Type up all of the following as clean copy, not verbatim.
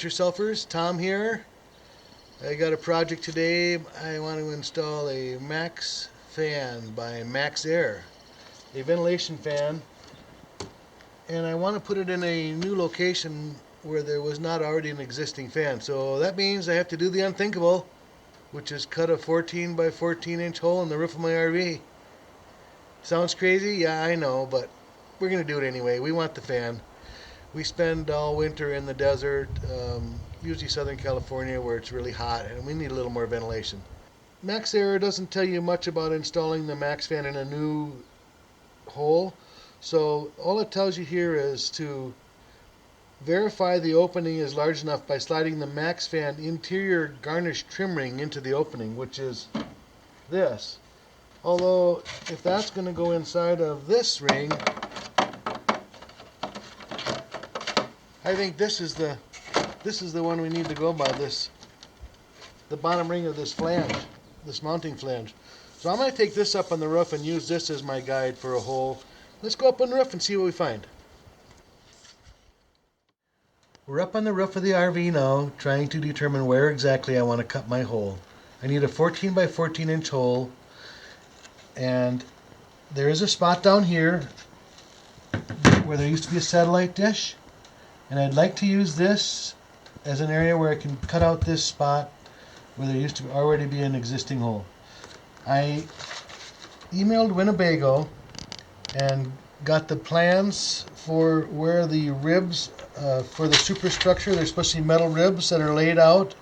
do-it-yourselfers, Tom here. I got a project today. I want to install a Maxxfan by MaxxAir, a ventilation fan, and I want to put it in a new location where there was not already an existing fan. So that means I have to do the unthinkable, which is cut a 14 by 14 inch hole in the roof of my RV. Sounds crazy? Yeah, I know, but we're going to do it anyway. We want the fan. We spend all winter in the desert, usually Southern California, where it's really hot, and we need a little more ventilation. MaxxAir doesn't tell you much about installing the Maxxfan in a new hole, so all it tells you here is to verify the opening is large enough by sliding the Maxxfan interior garnish trim ring into the opening, which is this. Although, if that's going to go inside of this ring, I think this is the one we need to go by, the bottom ring of this flange, this mounting flange. So I'm going to take this up on the roof and use this as my guide for a hole. Let's go up on the roof and see what we find. We're up on the roof of the RV now, trying to determine where exactly I want to cut my hole. I need a 14 by 14 inch hole, and there is a spot down here where there used to be a satellite dish. And I'd like to use this as an area where I can cut out this spot where there used to already be an existing hole. I emailed Winnebago and got the plans for where the ribs for the superstructure, they're supposed to be metal ribs that are laid out.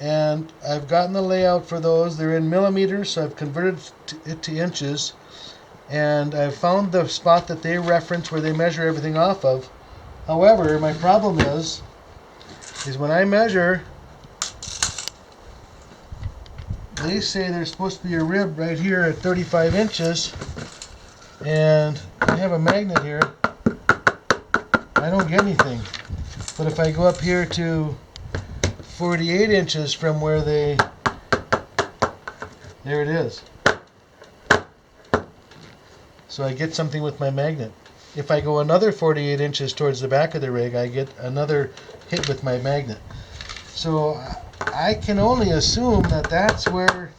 And I've gotten the layout for those. They're in millimeters, so I've converted it to inches. And I've found the spot that they reference where they measure everything off of. However, my problem is when I measure, they say there's supposed to be a rib right here at 35 inches, and I have a magnet here. I don't get anything. But if I go up here to 48 inches from where there it is. So I get something with my magnet. If I go another 48 inches towards the back of the rig, I get another hit with my magnet. So I can only assume that that's where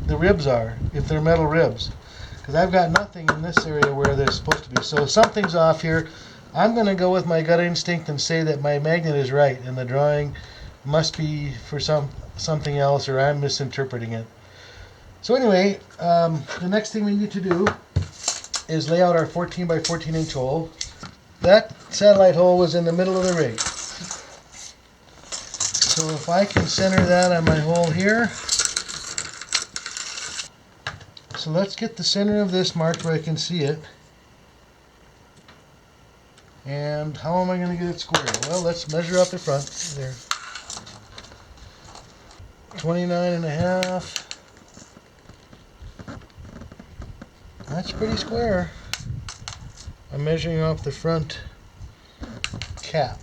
the ribs are, if they're metal ribs. Because I've got nothing in this area where they're supposed to be. So something's off here. I'm going to go with my gut instinct and say that my magnet is right, and the drawing must be for something else, or I'm misinterpreting it. So anyway, the next thing we need to do is lay out our 14 by 14 inch hole. That satellite hole was in the middle of the rig. So if I can center that on my hole here. So let's get the center of this marked where I can see it. And how am I going to get it square? Well, let's measure up the front. There. 29.5. That's pretty square. I'm measuring off the front cap.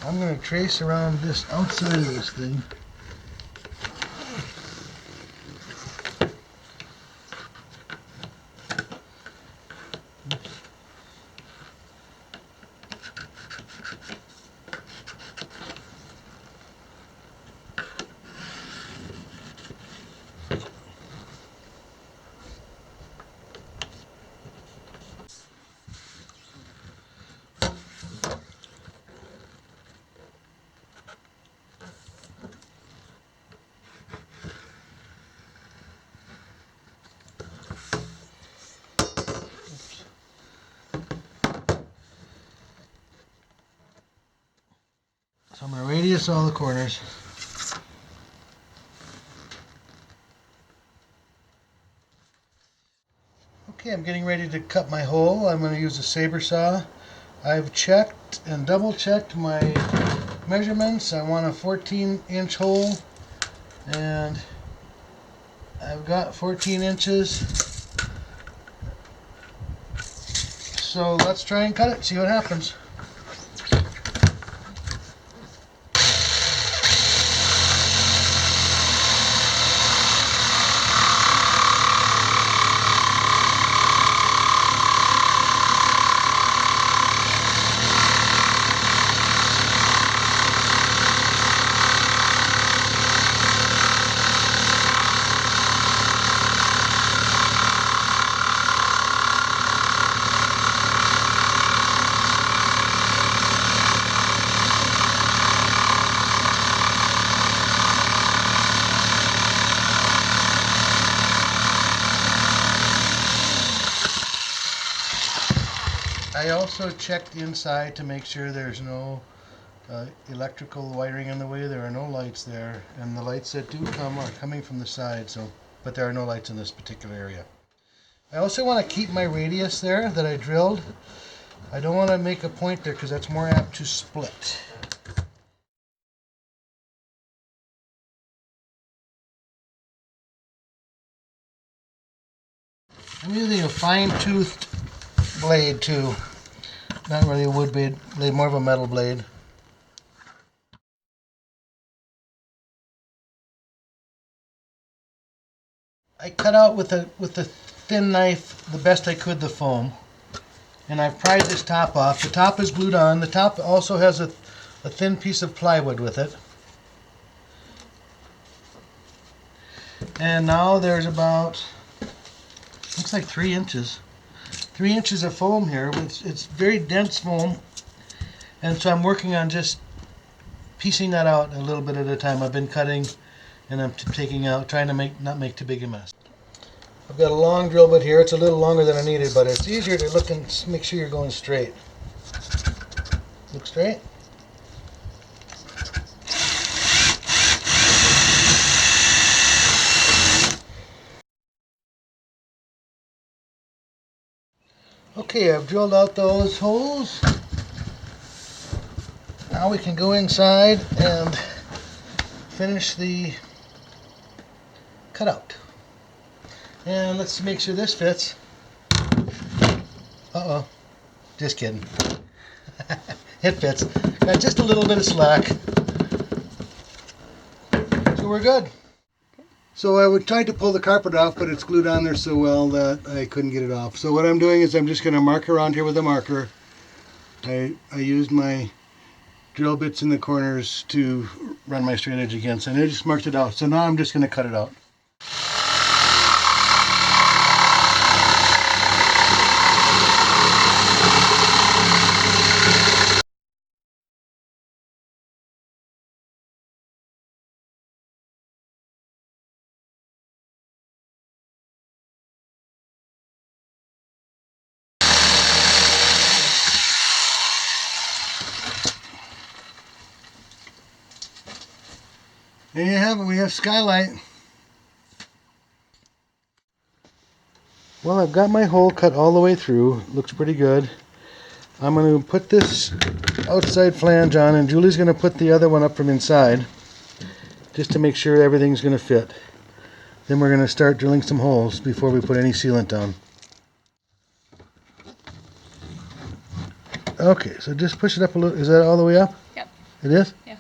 I'm going to trace around this outside of this thing. So I'm going to radius all the corners. Okay, I'm getting ready to cut my hole. I'm going to use a saber saw. I've checked and double checked my measurements. I want a 14-inch hole, and I've got 14 inches. So let's try and cut it, see what happens. I also checked inside to make sure there's no electrical wiring in the way. There are no lights there, and the lights that do come are coming from the side, but there are no lights in this particular area. I also want to keep my radius there that I drilled. I don't want to make a point there because that's more apt to split. I'm using a fine-toothed blade too. Not really a wood blade, more of a metal blade. I cut out with a thin knife the best I could the foam, and I've pried this top off. The top is glued on. The top also has a thin piece of plywood with it. And now there's about, looks like 3 inches. 3 inches of foam here. It's very dense foam, and so I'm working on just piecing that out a little bit at a time. I've been cutting and I'm taking out, trying to not make too big a mess. I've got a long drill bit here. It's a little longer than I needed, but it's easier to look and make sure you're going straight. Look straight. Okay, I've drilled out those holes. Now we can go inside and finish the cutout. And let's make sure this fits. Uh-oh. Just kidding. It fits. Got just a little bit of slack. So we're good. So I tried to pull the carpet off, but it's glued on there so well that I couldn't get it off. So what I'm doing is I'm just going to mark around here with a marker. I used my drill bits in the corners to run my straight edge against, and I just marked it out. So now I'm just going to cut it out. There you have it, we have skylight. Well, I've got my hole cut all the way through. Looks pretty good. I'm going to put this outside flange on, and Julie's going to put the other one up from inside, just to make sure everything's going to fit. Then we're going to start drilling some holes before we put any sealant down. Okay, so just push it up a little. Is that all the way up? Yep. It is? Yeah.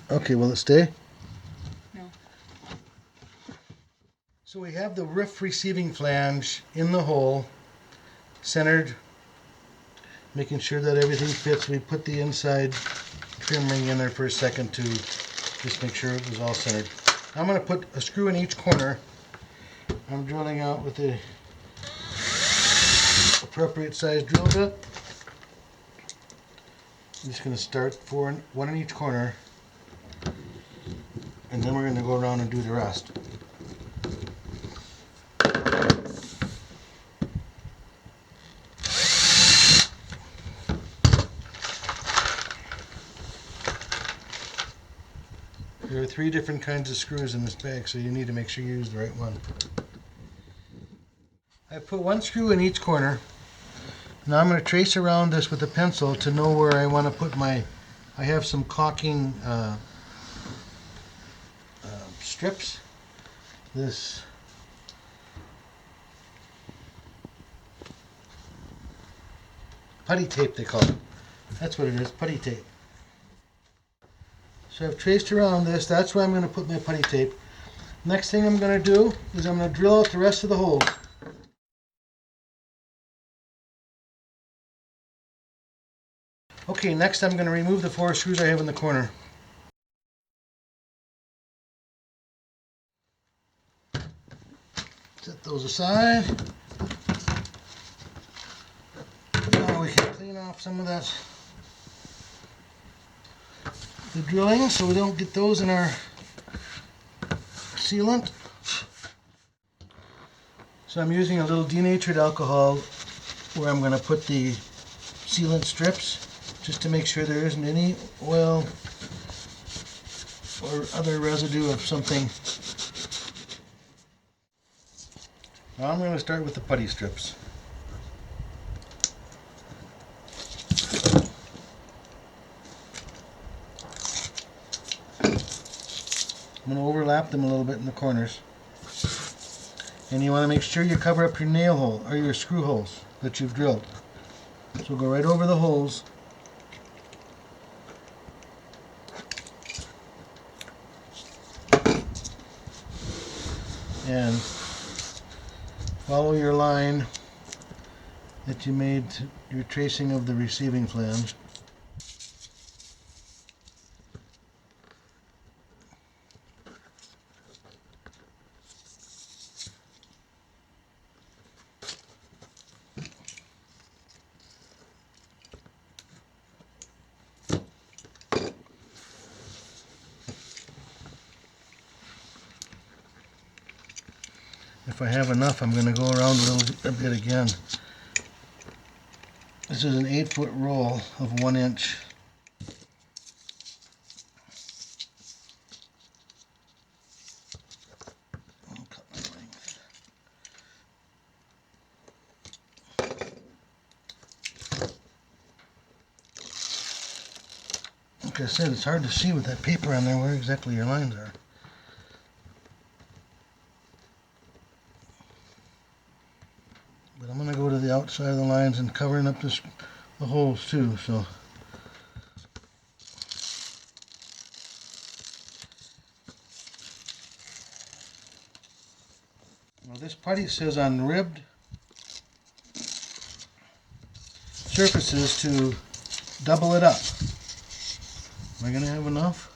Okay, will it stay? No. So we have the roof receiving flange in the hole, centered, making sure that everything fits. We put the inside trim ring in there for a second to just make sure it was all centered. I'm going to put a screw in each corner. I'm drilling out with the appropriate size drill bit. I'm just going to start one in each corner, and then we're going to go around and do the rest. There are 3 different kinds of screws in this bag, so you need to make sure you use the right one. I put 1 screw in each corner. Now I'm going to trace around this with a pencil to know where I want to put I have some caulking strips. This putty tape, they call it. That's what it is, putty tape. So I've traced around this. That's where I'm going to put my putty tape. Next thing I'm going to do is I'm going to drill out the rest of the holes. Okay, next I'm going to remove the 4 screws I have in the corner. Set those aside. Now we can clean off some of the drilling so we don't get those in our sealant. So I'm using a little denatured alcohol where I'm going to put the sealant strips just to make sure there isn't any oil or other residue of something. Now I'm going to start with the putty strips. I'm going to overlap them a little bit in the corners. And you want to make sure you cover up your nail hole or your screw holes that you've drilled. So go right over the holes. And follow your line that you made, your tracing of the receiving flange. If I have enough, I'm going to go around a bit again. This is an 8-foot roll of 1 inch. I'll cut my length. Like I said, it's hard to see with that paper on there where exactly your lines are. But I'm going to go to the outside of the lines and covering up the holes too. So now this putty says on ribbed surfaces to double it up. Am I going to have enough?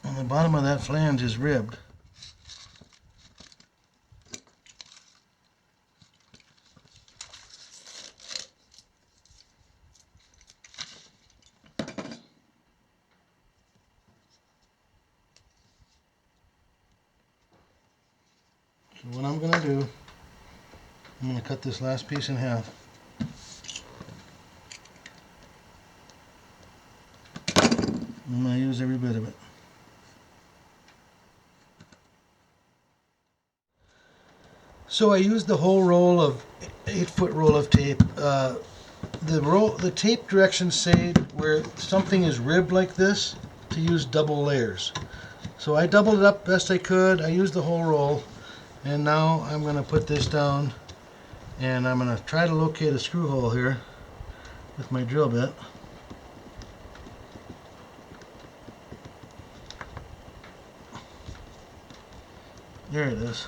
And the bottom of that flange is ribbed. So what I'm going to do, I'm going to cut this last piece in half. I'm going to use every bit of it. So I used the whole roll of 8-foot roll of tape. The tape directions say where something is ribbed like this to use double layers. So I doubled it up best I could. I used the whole roll, and now I'm going to put this down, and I'm going to try to locate a screw hole here with my drill bit. There it is.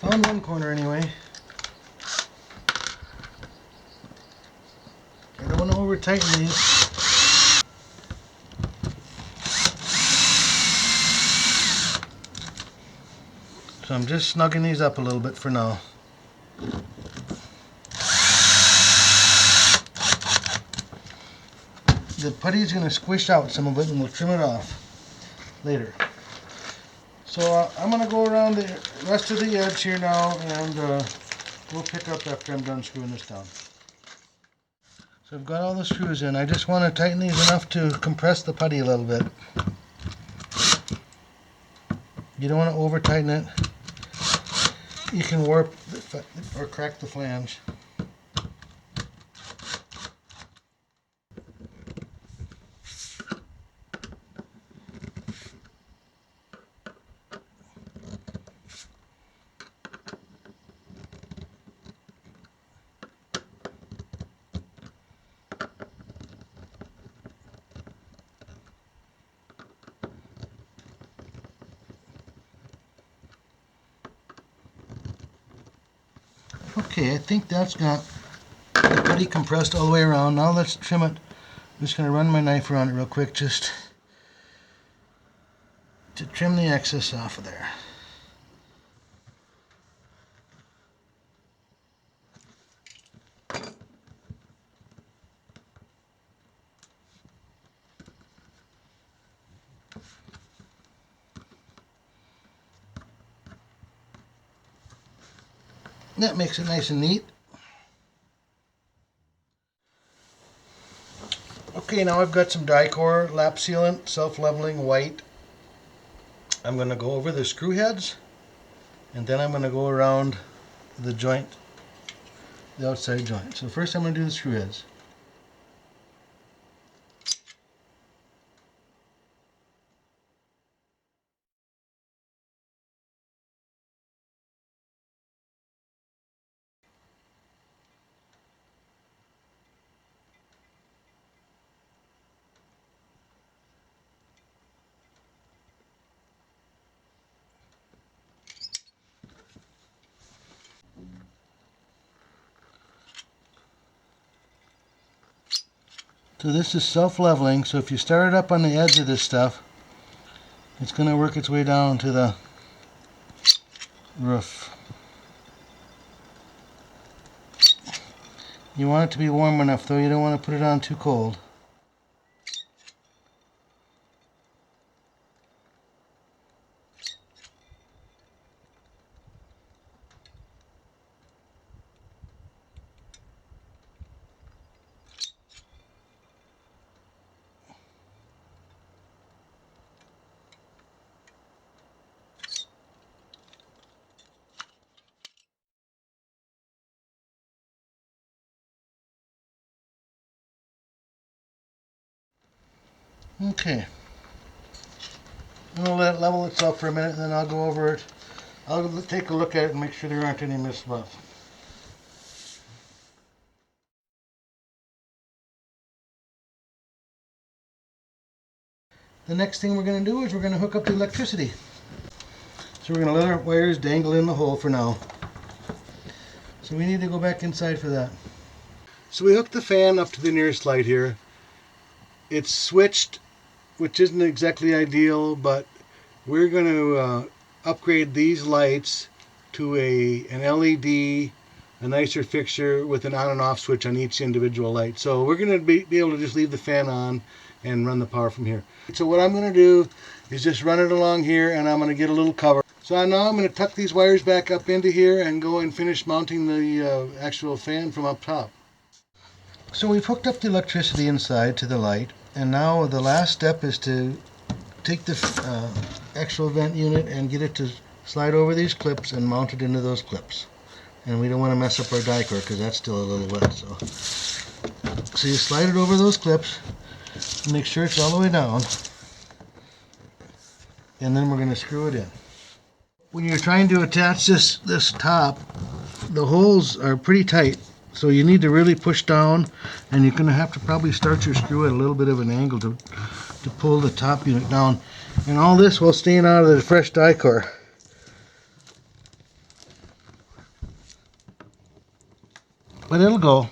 Found one corner anyway. I don't want to over tighten these. So I'm just snugging these up a little bit for now. The putty is going to squish out some of it and we'll trim it off later. So I'm going to go around the rest of the edge here now, and we'll pick up after I'm done screwing this down. So I've got all the screws in. I just want to tighten these enough to compress the putty a little bit. You don't want to over tighten it. You can warp or crack the flange. Okay, I think that's got the putty compressed all the way around. Now let's trim it. I'm just going to run my knife around it real quick, just to trim the excess off of there. That makes it nice and neat. Okay, now I've got some die-core lap sealant, self-leveling white. I'm going to go over the screw heads, and then I'm going to go around the joint, the outside joint. So first I'm going to do the screw heads. So this is self-leveling, so if you start it up on the edge of this stuff, it's going to work its way down to the roof. You want it to be warm enough though, you don't want to put it on too cold. Okay. I'm going to let it level itself for a minute and then I'll go over it. I'll take a look at it and make sure there aren't any missed spots. The next thing we're going to do is we're going to hook up the electricity. So we're going to let our wires dangle in the hole for now. So we need to go back inside for that. So we hooked the fan up to the nearest light here. It's switched, which isn't exactly ideal, but we're going to upgrade these lights to an LED, a nicer fixture with an on and off switch on each individual light. So we're going to be able to just leave the fan on and run the power from here. So what I'm going to do is just run it along here, and I'm going to get a little cover. So now I'm going to tuck these wires back up into here and go and finish mounting the actual fan from up top. So we've hooked up the electricity inside to the light, and now the last step is to take the actual vent unit and get it to slide over these clips and mount it into those clips. And we don't want to mess up our die-core because that's still a little wet. So you slide it over those clips, make sure it's all the way down, and then we're going to screw it in. When you're trying to attach this top, the holes are pretty tight, so you need to really push down, and you're going to have to probably start your screw at a little bit of an angle to pull the top unit down. And all this while staying out of the fresh die-core. But it'll go.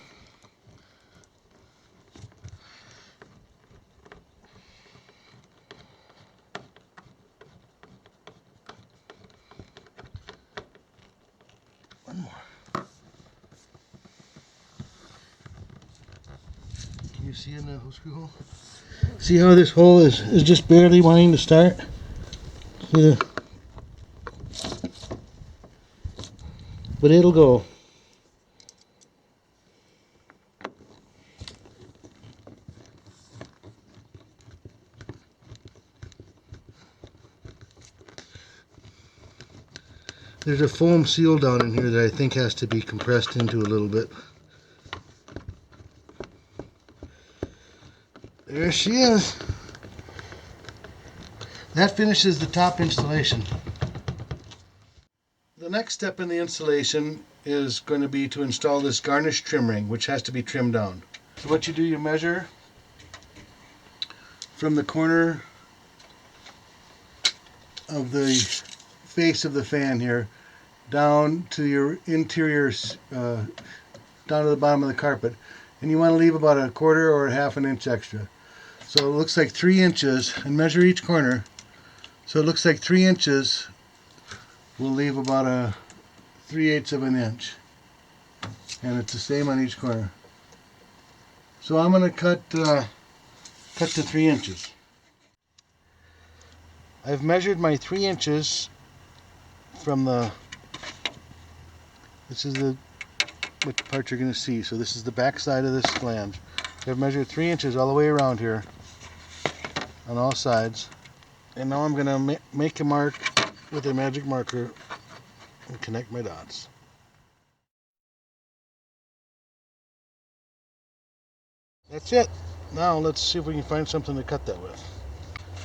One more. Can you see in the screw hole? See how this hole is just barely wanting to start? But it'll go. There's a foam seal down in here that I think has to be compressed into a little bit. There she is. That finishes the top installation. The next step in the installation is going to be to install this garnish trim ring, which has to be trimmed down. So what you do, you measure from the corner of the face of the fan here down to your interior, down to the bottom of the carpet, and you want to leave about a quarter or a half an inch extra. So it looks like 3 inches, and measure each corner So it looks like 3 inches will leave about a 3/8 of an inch. And it's the same on each corner. So I'm going to cut to 3 inches. I've measured my 3 inches from the, this is the what part you're going to see. So this is the back side of this flange. I've measured 3 inches all the way around here on all sides. And now I'm going to make a mark with a magic marker and connect my dots. That's it. Now let's see if we can find something to cut that with.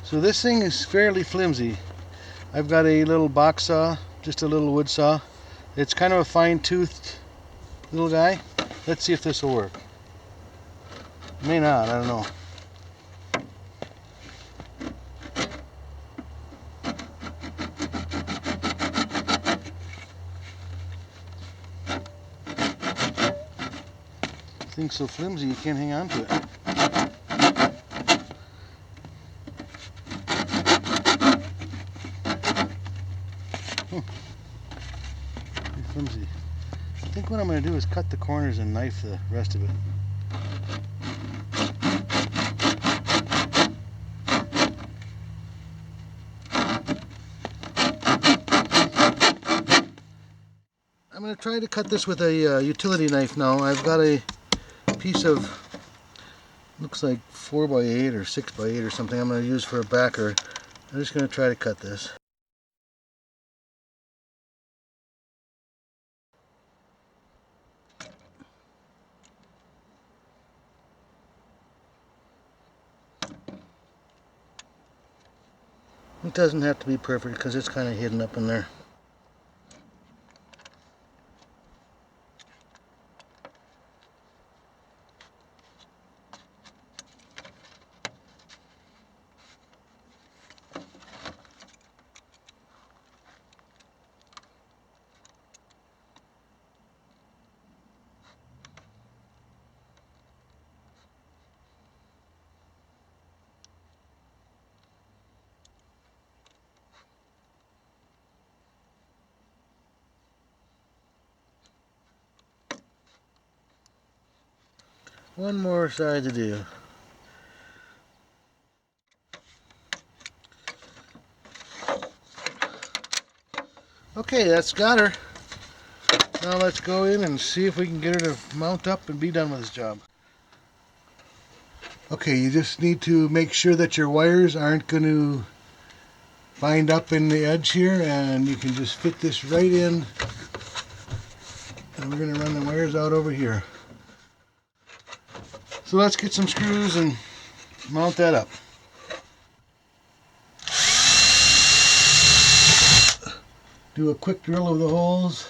So this thing is fairly flimsy. I've got a little box saw, just a little wood saw. It's kind of a fine-toothed little guy. Let's see if this will work. May not, I don't know. This thing's so flimsy you can't hang on to it. Pretty flimsy. I think what I'm going to do is cut the corners and knife the rest of it. I'm going to try to cut this with a utility knife now. I've got a piece of, looks like 4x8 or 6x8 or something I'm going to use for a backer. I'm just going to try to cut this. It doesn't have to be perfect because it's kind of hidden up in there. One more side to do. Okay, that's got her. Now let's go in and see if we can get her to mount up and be done with this job. Okay, you just need to make sure that your wires aren't going to bind up in the edge here, and you can just fit this right in. And we're going to run the wires out over here. So let's get some screws and mount that up. Do a quick drill of the holes.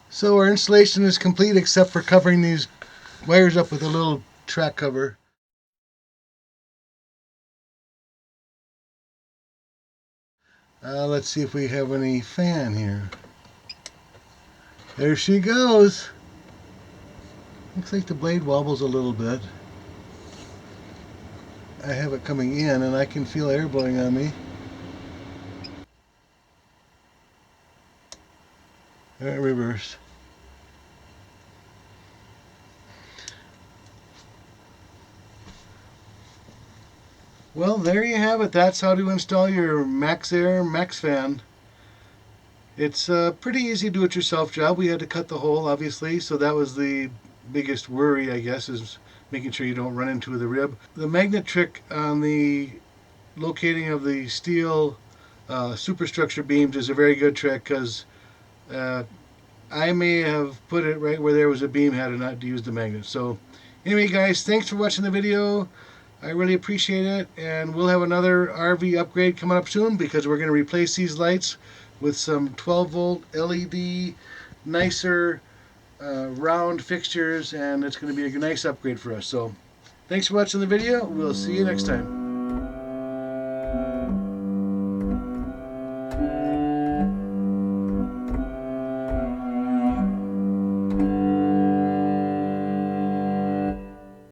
So our installation is complete except for covering these wires up with a little track cover. Let's see if we have any fan here. There she goes. Looks like the blade wobbles a little bit. I have it coming in and I can feel air blowing on me. Reverse. Well, there you have it. That's how to install your MaxxAir Maxxfan. It's a pretty easy do-it-yourself job. We had to cut the hole, obviously, so that was the biggest worry, I guess, is making sure you don't run into the rib. The magnet trick on the locating of the steel superstructure beams is a very good trick, because I may have put it right where there was a beam had I not used the magnet. So anyway, guys, thanks for watching the video. I really appreciate it, and we'll have another RV upgrade coming up soon, because we're going to replace these lights with some 12-volt LED, nicer round fixtures, and it's going to be a nice upgrade for us. So thanks for watching the video. We'll see you next time.